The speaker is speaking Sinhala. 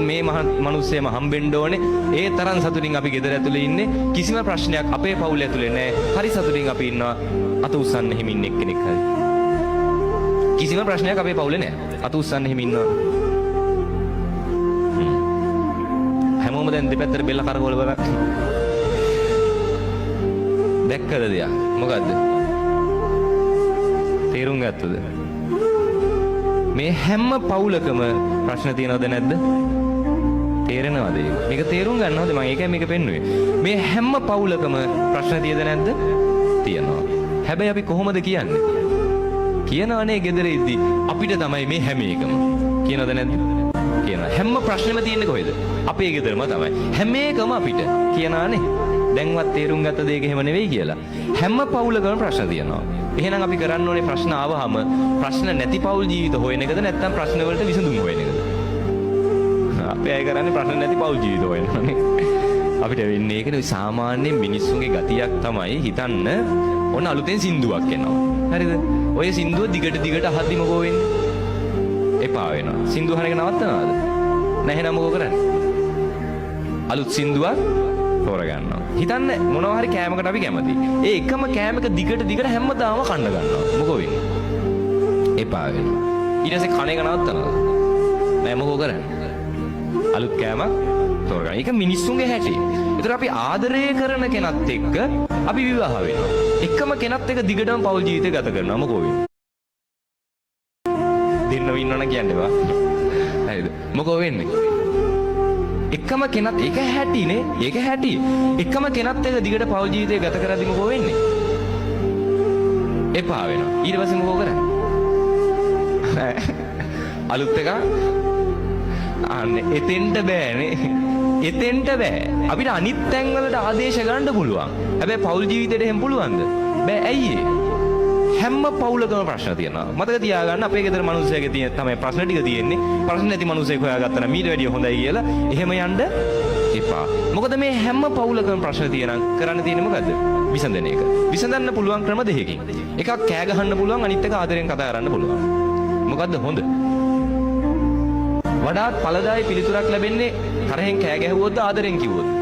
මේ මනුස්සයම හම්බෙන්න ඕනේ. ඒ තරම් සතුටින් අපි ගෙදර ඇතුලේ ඉන්නේ. කිසිම ප්‍රශ්නයක් අපේ පවුල ඇතුලේ නැහැ. හරි සතුටින් අපි ඉන්නවා. අත උස්සන්න හිමින් එක්කෙනෙක් හරි. කිසිම ප්‍රශ්නයක් අපේ පවුලේ නැහැ. අත උස්සන්න හිමින් ඉන්නවා. හැමෝම දැන් දෙපැත්තට බෙල්ල කරකවල බලන්න. දැක්කද දෙයක්? මොකද්ද? තේරුම් ගත්තද? මේ හැම පවුලකම ප්‍රශ්න තියෙනවද නැද්ද? තේරෙනවද ඒක? මේක තේරුම් ගන්නවද? මම ඒකයි මේක පෙන්නුවේ. මේ හැම පවුලකම ප්‍රශ්න තියෙද නැද්ද? තියෙනවා. හැබැයි අපි කොහොමද කියන්නේ? කියනවනේ ගෙදර ඉද්දි අපිට තමයි මේ හැම එකම. කියනවද නැද්ද? කියනවා. හැම ප්‍රශ්නෙම තියෙන්නේ කොහෙද? අපේ ගෙදරම තමයි. හැම එකම අපිට. කියනවනේ. දැන්වත් තේරුම් ගත්ත දෙයක එහෙම නෙවෙයි කියලා. හැම පවුලකම ප්‍රශ්න තියෙනවා. එහෙනම් අපි කරන්න ඕනේ ප්‍රශ්න ආවහම ප්‍රශ්න නැති පවුල් ජීවිත හොයන එකද නැත්නම් ප්‍රශ්න වලට විසඳුම් හොයන එකද? අපි අය කරන්නේ ප්‍රශ්න නැති පවුල් ජීවිත හොයනවානේ. අපිට වෙන්නේ ඒකනේ සාමාන්‍ය මිනිස්සුන්ගේ ගතියක් තමයි හිතන්න ඔන්න අලුතෙන් සින්දුවක් එනවා. හරිද? ඔය සින්දුව දිගට අහද්දි මොකෝ වෙන්නේ? එපා වෙනවා. සින්දුව අහන එක නවත්තනවද? නැහැ නම මොකෝ කරන්නේ? අලුත් සින්දුවක් තෝරගන්නවා. හිතන්න මොනවා හරි කෑමකට අපි කැමති. ඒ එකම කෑමක දිගට හැමදාම කන්න ගන්නවා. මොකෝ වෙන්නේ? එපා වෙනවා. ඊට පස්සේ කණ එක නවත්තනවා. නෑ මොකෝ කරන්නේ? අලුත් කෑමක් තෝරගන්න. ඒක මිනිස්සුන්ගේ හැටි. ඒතර අපි ආදරය කරන කෙනත් එක්ක අපි විවාහ වෙනවා. එකම කෙනත් එක්ක දිගටම පෞල් ජීවිතය ගත කරනවා. මොකෝ වෙන්නේ? දෙන්නව ඉන්නවනම් කියන්නේ වා. හරිද? මොකෝ වෙන්නේ? එකම කෙනත් ඒක හැටිනේ. ඒක හැටි. එකම කෙනත් එක දිගට පෞල් ජීවිතය ගත කරද්දි මොකෝ වෙන්නේ? එපා වෙනවා. ඊට පස්සේ මොකෝ කරන්නේ? අලුත් එක අනේ එතෙන්ට බෑනේ. එතෙන්ට බෑ. අපිට අනිත් තැන් වලට ආදේශ ගන්න පුළුවන්. හැබැයි පෞල් ජීවිතේට එහෙම පුළුවන්ද? බෑ. ඇයි ඒ? හැම පවුලකම ප්‍රශ්න තියෙනවා. මතක තියාගන්න අපේ ගෙදර මිනිස්සුගේ තියෙන තමයි ප්‍රශ්න ටික තියෙන්නේ. ප්‍රශ්න නැති මිනිස්සෙක් හොයාගත්තා නම් ඊට වැඩිය හොඳයි කියලා. එහෙම යන්න එපා. මොකද මේ හැම පවුලකම ප්‍රශ්න තියෙනවා. කරන්න තියෙන්නේ මොකද්ද? විසඳන එක. විසඳන්න පුළුවන් ක්‍රම දෙකකින්. එකක් කෑ ගහන්න පුළුවන්, අනිත් එක ආදරෙන් කතා කරන්න පුළුවන්. මොකද්ද හොඳ? වඩාත් ඵලදායී පිළිතුරක් ලැබෙන්නේ තරහෙන් කෑ ගැහුවොත්ද ආදරෙන් කිව්වොත්?